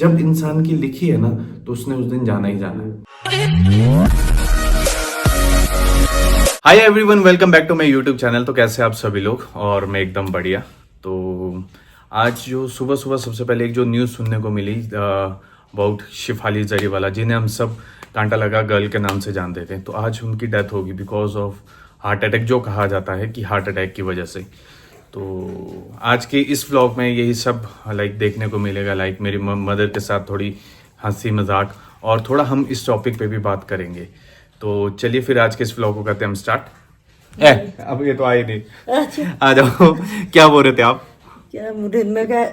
जब इंसान की लिखी है ना तो उसने उस दिन जाना ही जाना है। Hi everyone, welcome back to my YouTube channel. तो कैसे आप सभी लोग? और मैं एकदम बढ़िया। तो आज जो सुबह सुबह सबसे पहले एक जो न्यूज़ सुनने को मिली अबाउट शिफाली जरीवाला, जिन्हें हम सब कांटा लगा गर्ल के नाम से जानते थे, तो आज उनकी डेथ होगी बिकॉज ऑफ हार्ट अटैक, जो कहा जाता है कि हार्ट अटैक की वजह से। तो आज के इस व्लॉग में यही सब देखने को मिलेगा। मेरी मदर के साथ थोड़ी हंसी मजाक और थोड़ा हम इस टॉपिक पे भी बात करेंगे। तो चलिए फिर आज के इस व्लॉग को करते हैं हम स्टार्ट। अब ये तो आए नहीं। अच्छा, आ जाओ। क्या बोल रहे थे आप? क्या मुझे मैं क्या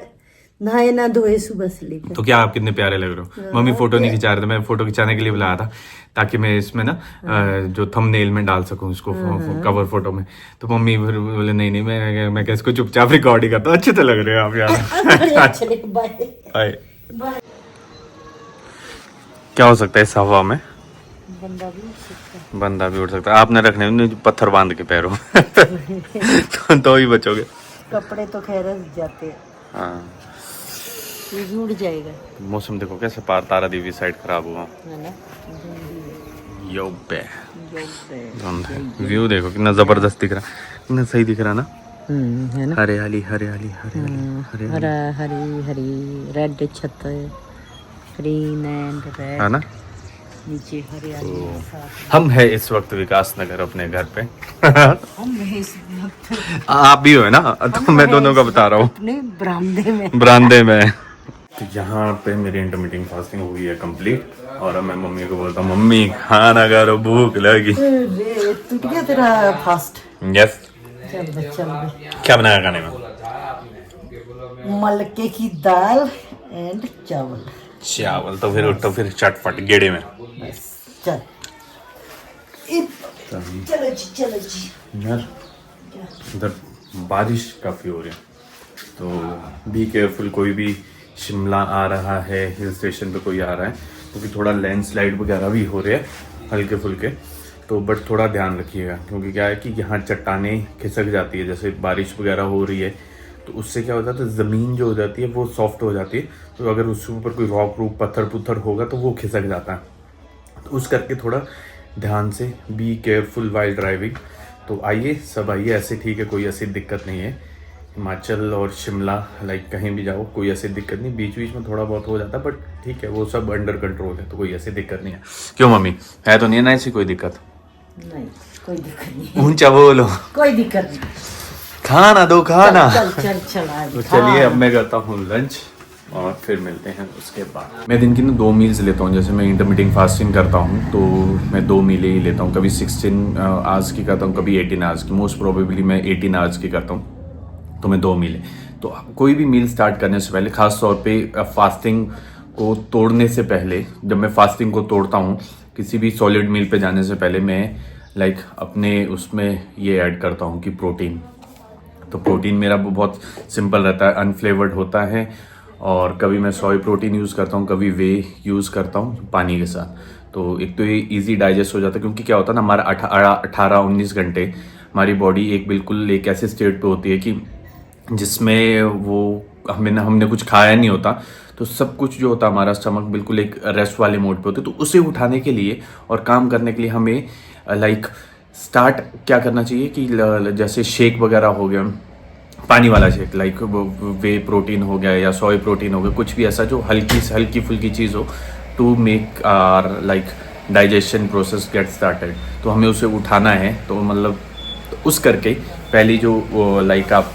नहाए ना धोए सुबह से लेकर। तो क्या आप कितने प्यारे लग रहे हो। मम्मी फोटो नहीं खिंचा रहे थे, मैं फोटो खिंचाने के लिए बुलाया था ताकि मैं इसमें ना जो थंबनेल में डाल सकूं इसको कवर फोटो में। तो मम्मी फिर बोले नहीं मैं क्या इसको चुपचाप रिकॉर्ड ही करता हूं। अच्छे तो लग रहे हो आप यार। बाय। क्या हो सकता है इस हवा में? बंदा भी उठ सकता है। बंदा भी उड़ सकता है। आपने रखने में पत्थर बांध के पैरों तो ही बचोगे। कपड़े तो खैर जाते हैं, हाँ, ये भी उड़ जाएगा। मौसम देखो कैसे पार तारा देवी साइड खराब हुआ। है ना, यो बे व्यू देखो कितना जबरदस्त दिख रहा, कितना सही दिख रहा ना। है ना, हरियाली हरियाली हरियाली हरियाली हरा हरी हरी रेड छत है, ग्रीन एंड रेड है ना। नीचे हरियाली। हम है इस वक्त विकास नगर अपने घर पे। हम हैं इस वक्त आप भी हो है ना, तो मैं दोनों का बता रहा हूँ अपने बरामदे में। तो यहाँ पे मेरी इंटरमीटिंग फास्टिंग हुई है कंप्लीट और अब मैं मम्मी को बोलता हूँ मम्मी खाना करो, भूख लगी। टूट गया तेरा फास्ट। यस। चल क्या बनाया खाने में? मलके की दाल एंड चावल। चावल। तो फिर उठो फिर चटपट गेड़े में। चल चलो जी। यार इधर बारिश काफ़ी हो रही है, तो बी केयरफुल। कोई भी शिमला आ रहा है, हिल स्टेशन पे कोई आ रहा है, क्योंकि थोड़ा लैंडस्लाइड वगैरह भी हो रहे हैं हल्के फुल्के। तो बट थोड़ा ध्यान रखिएगा, क्योंकि क्या है कि यहाँ चट्टानें खिसक जाती है, जैसे बारिश वगैरह हो रही है तो उससे क्या होता है, तो ज़मीन जो हो जाती है वो सॉफ्ट हो जाती है। तो अगर उसके ऊपर कोई रॉक रूप पत्थर पुत्थर होगा तो वो खिसक जाता है। तो उस करके थोड़ा ध्यान से बी केयरफुल वाइल ड्राइविंग। तो आइए सब आइए, ऐसे ठीक है, कोई ऐसी दिक्कत नहीं है। हिमाचल और शिमला कहीं भी जाओ कोई ऐसी दिक्कत नहीं, बीच बीच में थोड़ा बहुत हो जाता है बट ठीक है, वो सब अंडर कंट्रोल है, तो कोई ऐसी दिक्कत नहीं है। क्यों मम्मी, है तो नहीं है ना ऐसी कोई दिक्कत? नहीं, कोई दिक्कत नहीं। ऊंचा बोलो। कोई दिक्कत नहीं। खाना दो खाना। चल तो चलिए अब मैं करता हूँ लंच और फिर मिलते हैं उसके बाद। मैं दिन की ना 2 मील्स लेता हूँ। जैसे मैं इंटरमीटिंग फास्टिंग करता हूँ तो मैं 2 मीलें ही लेता हूँ। कभी 16 आवर्स की करता हूँ, कभी 18 आवर्स की। मोस्ट प्रोबेबली मैं 18 आवर्स की करता हूँ, तो मैं 2 मीलें। तो कोई भी मील स्टार्ट करने से पहले, ख़ास तौर पे फास्टिंग को तोड़ने से पहले, जब मैं फास्टिंग को तोड़ता हूँ किसी भी सॉलिड मील पे जाने से पहले, मैं अपने उसमें ये ऐड करता हूँ कि प्रोटीन। तो प्रोटीन मेरा बहुत सिंपल रहता है, अनफ्लेवर्ड होता है। और कभी मैं सोया प्रोटीन यूज़ करता हूँ, कभी वे यूज़ करता हूँ पानी के साथ। तो एक तो ये इजी डाइजेस्ट हो जाता है, क्योंकि क्या होता है ना, हमारा 18-19 घंटे हमारी बॉडी एक ऐसे स्टेट पे होती है कि जिसमें वो हमने कुछ खाया नहीं होता, तो सब कुछ जो होता है हमारा स्टमक बिल्कुल एक रेस्ट वाले मोड पे होते। तो उसे उठाने के लिए और काम करने के लिए हमें स्टार्ट क्या करना चाहिए कि जैसे शेक वगैरह हो गया, पानी वाला शेक, वे प्रोटीन हो गया या सोया प्रोटीन हो गया, कुछ भी ऐसा जो हल्की फुल्की चीज़ हो, to make our digestion process get started. तो हमें उसे उठाना है। तो मतलब उस करके पहली जो आप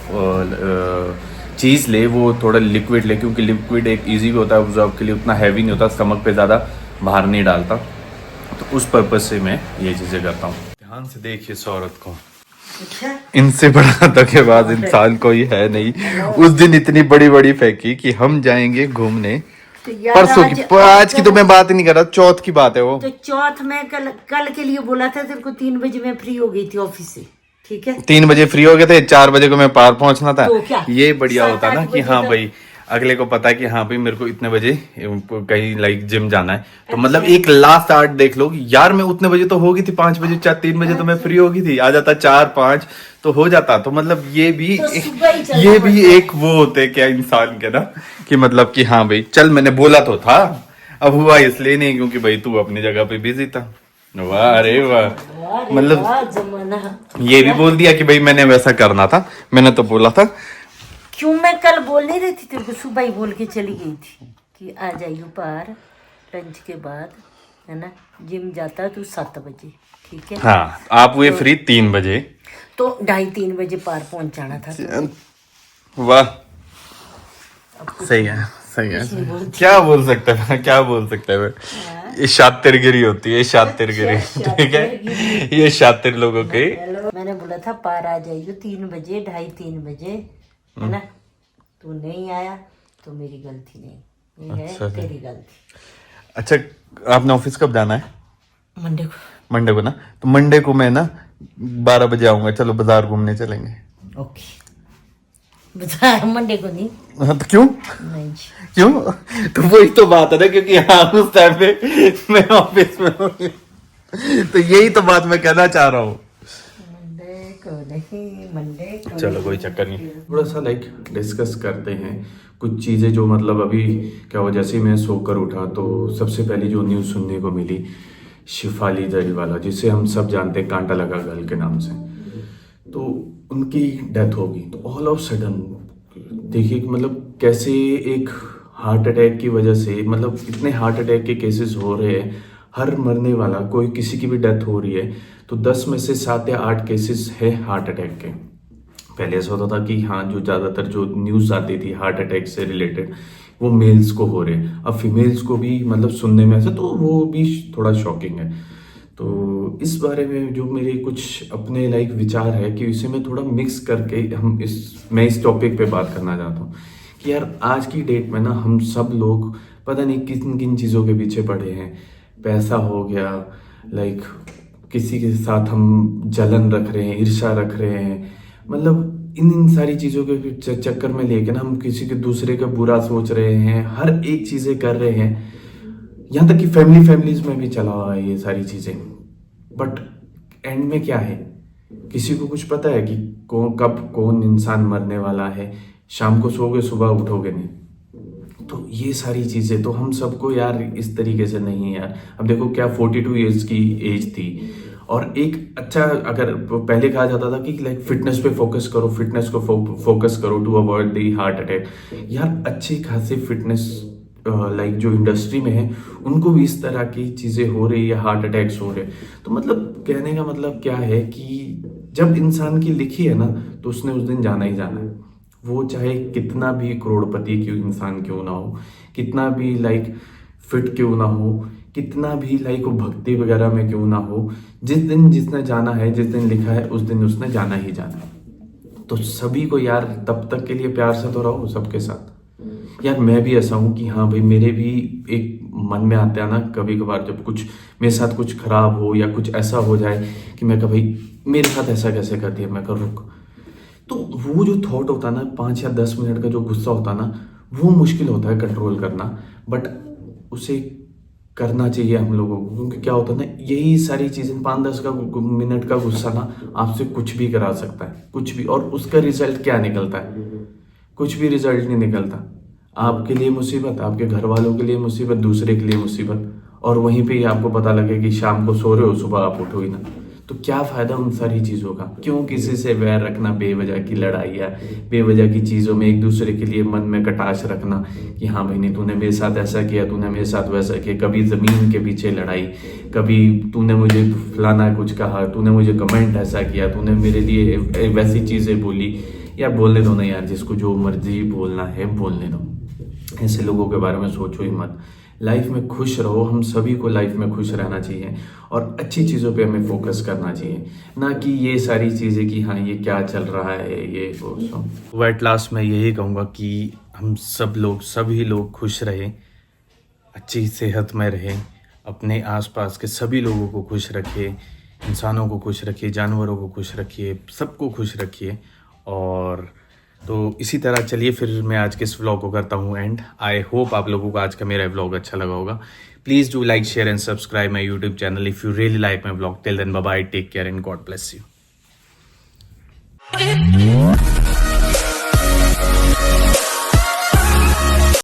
चीज़ ले वो थोड़ा लिक्विड ले, क्योंकि लिक्विड एक ईजी भी होता है ऑब्जर्व के लिए, उतना हैवी नहीं होता, स्टमक पे ज़्यादा बाहर नहीं डालता। तो उस पर्पज़ से मैं ये चीज़ें करता हूँ। ध्यान से देखिए इस औरत को, इनसे बड़ा धोखेबाज इंसान कोई है नहीं। उस दिन इतनी बड़ी बड़ी फेंकी कि हम जाएंगे घूमने, तो परसों की, आज की तो मैं बात ही नहीं कर रहा, चौथ की बात है वो। तो चौथ में कल के लिए बोला था तेरे को, 3 बजे मैं फ्री हो गई थी ऑफिस से, ठीक है। 3 बजे फ्री हो गए थे, 4 बजे को मैं पार पहुंचना था। तो क्या? ये बढ़िया होता ना कि हाँ तो भाई अगले को पता है कि हाँ भाई मेरे को इतने बजे कहीं लाइक जिम जाना है, तो मतलब एक लास्ट आर्ट देख लो यार, मैं उतने बजे तो होगी थी, 5 बजे 3 बजे तो मैं फ्री होगी थी, आ जाता 4-5 तो हो जाता। तो मतलब ये भी एक वो होते क्या इंसान के ना, कि मतलब कि हाँ भाई चल मैंने बोला तो था, अब हुआ इसलिए नहीं क्योंकि भाई तू अपनी जगह पे बिजी था। वाह अरे वाह, मतलब ये भी बोल दिया कि भाई मैंने वैसा करना था, मैंने तो बोला था। क्यों मैं कल बोल नहीं रही थी तेरे को, सुबह ही बोल के चली गई थी कि आ जाइयो पार लंच के बाद, है ना, जिम जाता तू 7 बजे, ठीक है। हाँ आप हुए फ्री 3 बजे, तो 2:30-3 बजे पार पहुंच जाना था तो। वाह सही है सही है। क्या बोल सकते हैं, क्या बोल सकते हैं, ये शातिरगिरी होती है, शातिरगिरी, ठीक है, ये शातिर लोगों की। मैंने बोला था पार आ जाइयो 3 बजे, 2:30-3 बजे, है ना, तू नहीं आया तो मेरी गलती नहीं, ये है तेरी गलती। अच्छा आपने ऑफिस कब जाना है? मंडे को। मंडे को ना, तो मंडे को मैं ना 12 बजे आऊंगा, चलो बाजार घूमने चलेंगे। ओके, बता मंडे को नहीं। हाँ तो क्यों नहीं क्यों? तो वही तो बात है ना, क्योंकि हाँ उस टाइम पे मैं ऑफिस में हूँ, तो यही तो बात मैं कहना चाह रहा हूँ। मंडे को चलो कोई चक्कर नहीं, थोड़ा सा लाइक डिस्कस करते हैं कुछ चीज़ें जो मतलब अभी क्या हुआ। जैसे ही मैं सोकर उठा तो सबसे पहली जो न्यूज़ सुनने को मिली, शिफाली जरीवाला जिसे हम सब जानते हैं कांटा लगा गर्ल के नाम से, तो उनकी डेथ हो गई। तो ऑल ऑफ सडन देखिए कि मतलब कैसे एक हार्ट अटैक की वजह से, मतलब इतने हार्ट अटैक के केसेस हो रहे हैं, हर मरने वाला कोई किसी की भी डेथ हो रही है तो 10 में से 7 या 8 केसेस है हार्ट अटैक के। पहले ऐसा होता था कि हाँ जो ज़्यादातर जो न्यूज़ आती थी हार्ट अटैक से रिलेटेड वो मेल्स को हो रहे हैं, अब फीमेल्स को भी मतलब सुनने में ऐसा, तो वो भी थोड़ा शॉकिंग है। तो इस बारे में जो मेरे कुछ अपने लाइक विचार है कि इसे मैं थोड़ा मिक्स करके मैं इस टॉपिक पे बात करना चाहता हूँ कि यार आज की डेट में ना हम सब लोग पता नहीं किन किन चीज़ों के पीछे पड़े हैं। पैसा हो गया, लाइक किसी के साथ हम जलन रख रहे हैं, ईर्ष्या रख रहे हैं, मतलब इन सारी चीज़ों के चक्कर में लेके ना हम किसी के दूसरे का बुरा सोच रहे हैं, हर एक चीज़ें कर रहे हैं, यहाँ तक कि फैमिलीज में भी चला हुआ है ये सारी चीज़ें। बट एंड में क्या है, किसी को कुछ पता है कि कब कौन इंसान मरने वाला है? शाम को सोओगे सुबह उठोगे नहीं। तो ये सारी चीज़ें तो हम सबको यार इस तरीके से नहीं यार। अब देखो क्या 42 ईयर्स की एज थी और एक अच्छा, अगर पहले कहा जाता था कि लाइक फिटनेस पे फोकस करो, फिटनेस को फोकस करो to avoid the heart attack. यार अच्छी खासी फिटनेस लाइक जो इंडस्ट्री में है उनको भी इस तरह की चीज़ें हो रही है, हार्ट अटैक्स हो रहे। तो मतलब कहने का मतलब क्या है कि जब इंसान की लिखी है ना तो उसने उस दिन जाना ही जाना है, वो चाहे कितना भी करोड़पति क्यों इंसान क्यों ना हो, कितना भी लाइक फिट क्यों ना हो, कितना भी लाइक भक्ति वगैरह में क्यों ना हो, जिस दिन जिसने जाना है, जिस दिन लिखा है उस दिन उसने जाना ही जाना है। तो सभी को यार तब तक के लिए प्यार से तो रहो सबके साथ। यार मैं भी ऐसा हूँ कि हाँ भाई मेरे भी एक मन में आता है ना कभी कभार, जब कुछ मेरे साथ कुछ खराब हो या कुछ ऐसा हो जाए कि मैं कहा भाई मेरे साथ ऐसा कैसे कर दिया, मैं कहा रुक। तो वो जो थॉट होता है ना 5 या 10 मिनट का जो गुस्सा होता है ना, वो मुश्किल होता है कंट्रोल करना, बट उसे करना चाहिए हम लोगों को। क्योंकि क्या होता है ना, यही सारी चीज़ें 5-10 मिनट का गुस्सा ना आपसे कुछ भी करा सकता है, कुछ भी। और उसका रिजल्ट क्या निकलता है? कुछ भी रिजल्ट नहीं निकलता। आपके लिए मुसीबत, आपके घर वालों के लिए मुसीबत, दूसरे के लिए मुसीबत, और वहीं पे ही आपको पता लगे कि शाम को सो रहे हो सुबह आप उठो ही ना। तो क्या फ़ायदा उन सारी चीज़ों का? क्यों किसी से वैर रखना, बेवजह की लड़ाइयाँ, बेवजह की चीज़ों में एक दूसरे के लिए मन में कटाश रखना कि हाँ भाई नहीं तूने मेरे साथ ऐसा किया, तूने मेरे साथ वैसा किया। कभी ज़मीन के पीछे लड़ाई, कभी तूने मुझे फलाना कुछ कहा, तूने मुझे कमेंट ऐसा किया, तूने मेरे लिए वैसी चीज़ें बोली। यार बोलने दो ना यार, जिसको जो मर्जी बोलना है बोलने दो, ऐसे लोगों के बारे में सोचो ही मत। लाइफ में खुश रहो, हम सभी को लाइफ में खुश रहना चाहिए और अच्छी चीज़ों पे हमें फोकस करना चाहिए, ना कि ये सारी चीज़ें कि हाँ ये क्या चल रहा है ये वो सब। एट लास्ट मैं यही कहूँगा कि हम सब लोग, सभी लोग खुश रहें, अच्छी सेहत में रहें, अपने आसपास के सभी लोगों को खुश रखिए, इंसानों को खुश रखिए, जानवरों को खुश रखिए, सबको खुश रखिए। और तो इसी तरह चलिए फिर मैं आज के इस व्लॉग को करता हूँ एंड। आई होप आप लोगों को आज का मेरा व्लॉग अच्छा लगा होगा। Please do like share and subscribe my YouTube channel if you really like my vlog. Till then bye bye, take care and God bless you.